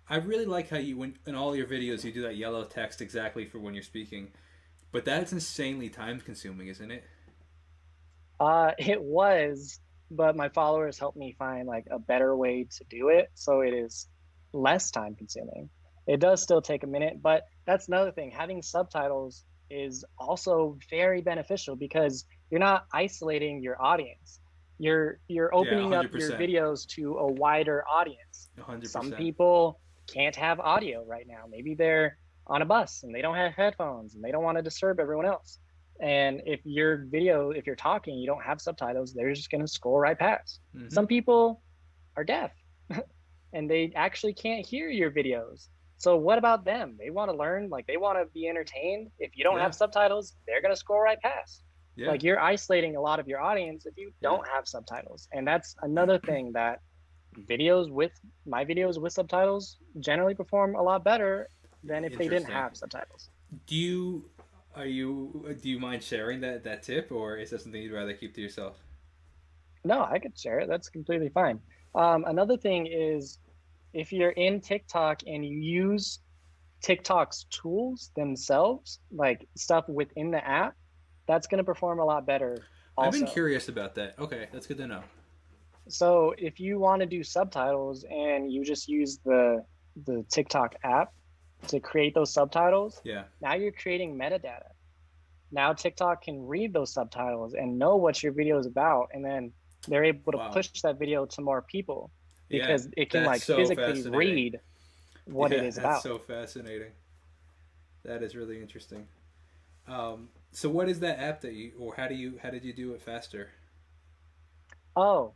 I really like how you, when in all your videos, you do that yellow text exactly for when you're speaking. But that's insanely time consuming, isn't it? It was, but my followers helped me find like a better way to do it, so it is less time consuming. It does still take a minute, but that's another thing. Having subtitles is also very beneficial because you're not isolating your audience. You're Yeah, opening up your 100%. videos to a wider audience. Some 100%. people can't have audio right now. Maybe they're on a bus and they don't have headphones and they don't want to disturb everyone else. And if your video, if you're talking, you don't have subtitles, they're just going to scroll right past. Hmm. Some people are deaf and they actually can't hear your videos. So what about them? They want to learn, like they want to be entertained. If you don't Yeah. have subtitles, they're going to scroll right past. Yeah. Like you're isolating a lot of your audience if you Yeah. don't have subtitles. And that's another thing that videos with my videos with subtitles generally perform a lot better than if they didn't Interesting. have subtitles. Do you do you mind sharing that tip, or is that something you'd rather keep to yourself? No, I could share it. That's completely fine. Another thing is if you're in TikTok and you use TikTok's tools themselves, like stuff within the app, that's going to perform a lot better I've been also. curious about that. Okay, that's good to know. So if you want to do subtitles and you just use the TikTok app to create those subtitles, Yeah. now you're creating metadata. Now TikTok can read those subtitles and know what your video is about, and then they're able to Wow. push that video to more people Yeah, because it can that's like so physically fascinating. read what it Yeah, is that's about. so fascinating. That is really interesting. So what is that app that you, or how did you do it faster? Oh,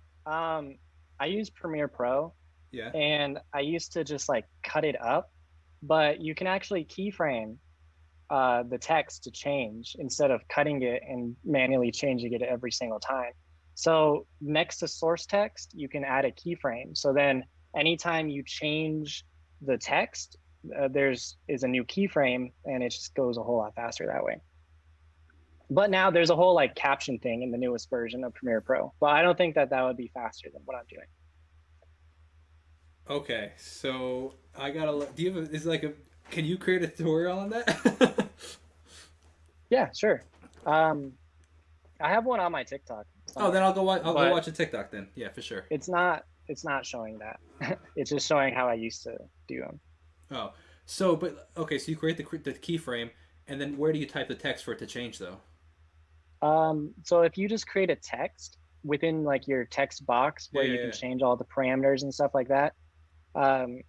I use Premiere Pro Yeah. and I used to just like cut it up, but you can actually keyframe the text to change instead of cutting it and manually changing it every single time. So next to source text, you can add a keyframe. So then anytime you change the text, there's is a new keyframe and it just goes a whole lot faster that way. But now there's a whole like caption thing in the newest version of Premiere Pro. But I don't think that that would be faster than what I'm doing. Okay, so I gotta. Do you have a? Is like a? Can you create a tutorial on that? Yeah, sure. Um, I have one on my TikTok Oh, then somewhere, I'll go but watch a TikTok then. Yeah, for sure. it's not showing that. It's just showing how I used to do them. Oh, so but okay, so you create the keyframe, and then where do you type the text for it to change though? So if you just create a text within like your text box Yeah, where yeah, you can yeah. change all the parameters and stuff like that, um,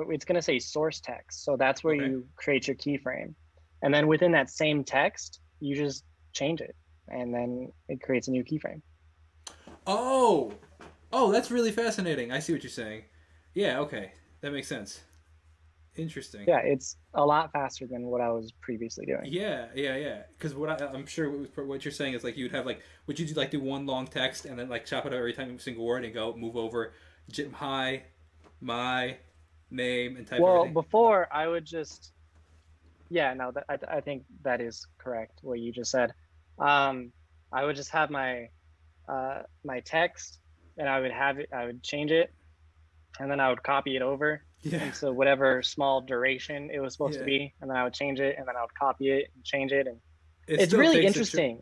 it's going to say source text. So that's where Okay. you create your keyframe. And then within that same text, you just change it and then it creates a new keyframe. Oh, oh, that's really fascinating. I see what you're saying. Yeah. Okay, that makes sense. Interesting. Yeah, it's a lot faster than what I was previously doing. Yeah, yeah, yeah. Because I'm sure what you're saying is like you'd have like would you do like do one long text and then like chop it out every time single word and go move over, hi, my name and type Well, everything. before I would just, yeah, no, I think that is correct what you just said. I would just have my text and I would change it and then I would copy it over Yeah, into whatever small duration it was supposed to yeah. be, and then I would change it, and then I would copy it and change it, and It it's still really takes a interesting.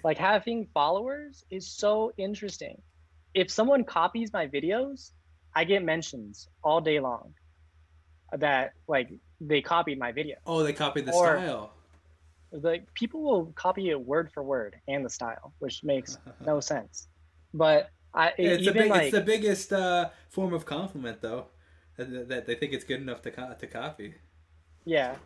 Like having followers is so interesting. If someone copies my videos, I get mentions all day long that like they copied my video, oh, they copied the or style. like people will copy it word for word and the style, which makes no sense. But even It's the like biggest form of compliment though, that they think it's good enough to copy. yeah.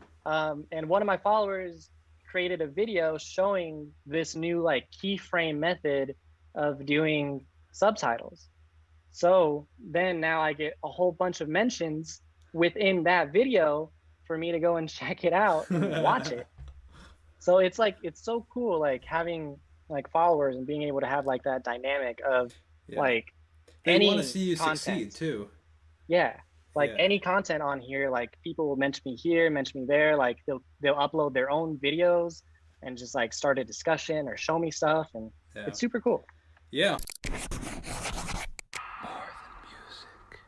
And one of my followers created a video showing this new like keyframe method of doing subtitles. So then now I get a whole bunch of mentions within that video for me to go and check it out and watch it. So it's like it's so cool like having like followers and being able to have like that dynamic of Yeah, like they want to any see you succeed content. too. Yeah. Like Yeah, any content on here, like people will mention me here, mention me there, like they'll upload their own videos and just like start a discussion or show me stuff and yeah, it's super cool. yeah.